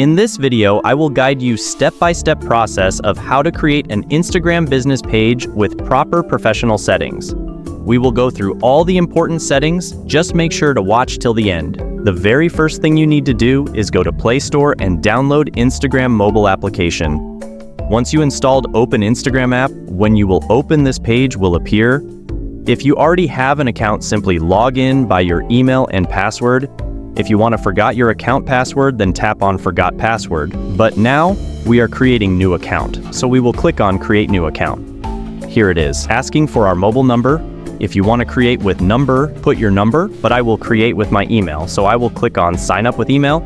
In this video, I will guide you step-by-step process of how to create an Instagram business page with proper professional settings. We will go through all the important settings, just make sure to watch till the end. The very first thing you need to do is go to Play Store and download Instagram mobile application. Once you installed Open Instagram app, when you will open this page will appear. If you already have an account, simply log in by your email and password. If you want to forgot your account password, then tap on Forgot Password. But now, we are creating new account, so we will click on Create New Account. Here it is, asking for our mobile number. If you want to create with number, put your number, but I will create with my email, so I will click on Sign Up with Email.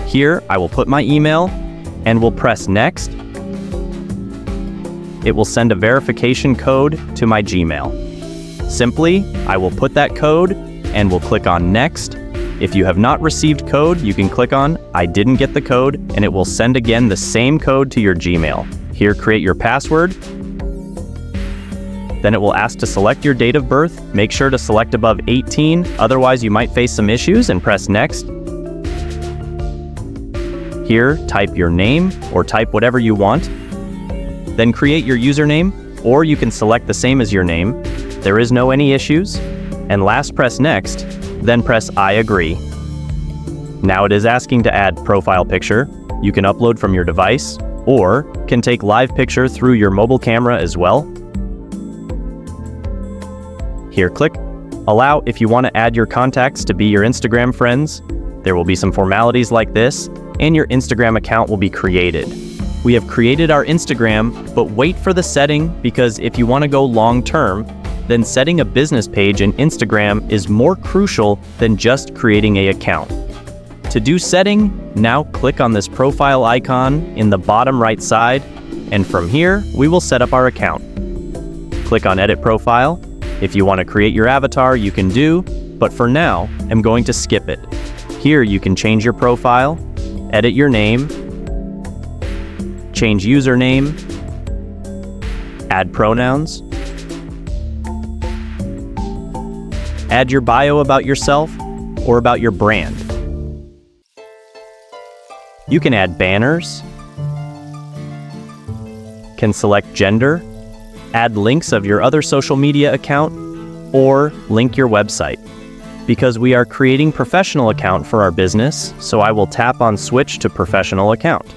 Here, I will put my email, and we'll press Next. It will send a verification code to my Gmail. Simply, I will put that code, and we'll click on Next. If you have not received code, you can click on I didn't get the code, and it will send again the same code to your Gmail. Here, create your password. Then it will ask to select your date of birth. Make sure to select above 18, otherwise you might face some issues, and press Next. Here, type your name or type whatever you want. Then create your username, or you can select the same as your name. There is no any issues. And last, press Next. Then press I agree. Now it is asking to add profile picture. You can upload from your device or can take live picture through your mobile camera as well. Here, click Allow if you want to add your contacts to be your Instagram friends. There will be some formalities like this, and your Instagram account will be created. We have created our Instagram, but wait for the setting, because if you want to go long-term, then setting a business page in Instagram is more crucial than just creating an account. To do setting, now click on this profile icon in the bottom right side, and from here, we will set up our account. Click on Edit Profile. If you want to create your avatar, you can do, but for now, I'm going to skip it. Here you can change your profile, edit your name, change username, add pronouns, add your bio about yourself or about your brand. You can add banners, can select gender, add links of your other social media account, or link your website. Because we are creating professional account for our business, so I will tap on Switch to Professional Account.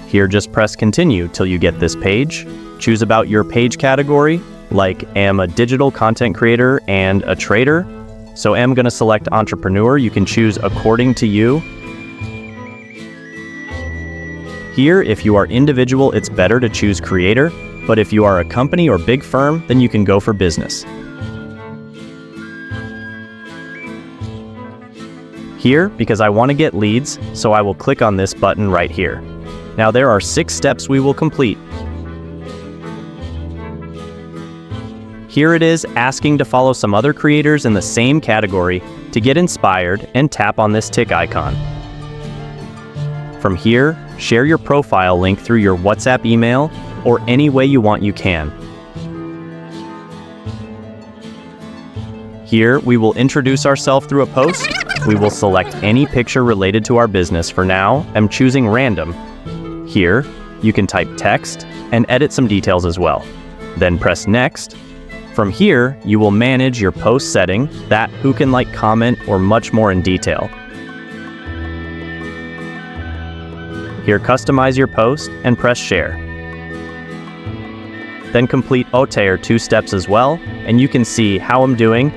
Here, just press Continue till you get this page. Choose about your page category, like am a digital content creator and a trader. So I'm going to select entrepreneur. You can choose according to you. Here, if you are individual, it's better to choose creator, but if you are a company or big firm, then you can go for business. Here, because I want to get leads, so I will click on this button right here. Now there are 6 steps we will complete. Here it is asking to follow some other creators in the same category to get inspired, and tap on this tick icon. From here, share your profile link through your WhatsApp email or any way you want you can. Here, we will introduce ourselves through a post. We will select any picture related to our business. For now, I'm choosing random. Here, you can type text and edit some details as well. Then press Next. From here, you will manage your post setting, that who can like, comment, or much more in detail. Here, customize your post and press Share. Then complete OTR 2 steps as well, and you can see how I'm doing.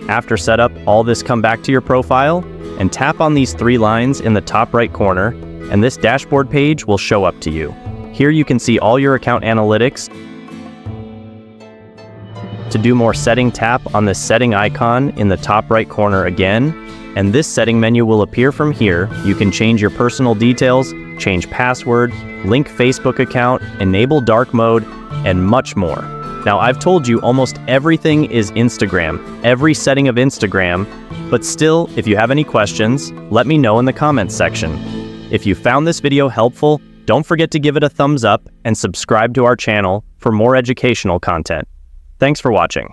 After setup, all this come back to your profile and tap on these 3 lines in the top right corner, and this dashboard page will show up to you. Here you can see all your account analytics. To do more setting, tap on the setting icon in the top right corner again, and this setting menu will appear from here. You can change your personal details, change password, link Facebook account, enable dark mode, and much more. Now I've told you almost everything is Instagram, every setting of Instagram, but still, if you have any questions, let me know in the comments section. If you found this video helpful, don't forget to give it a thumbs up and subscribe to our channel for more educational content. Thanks for watching.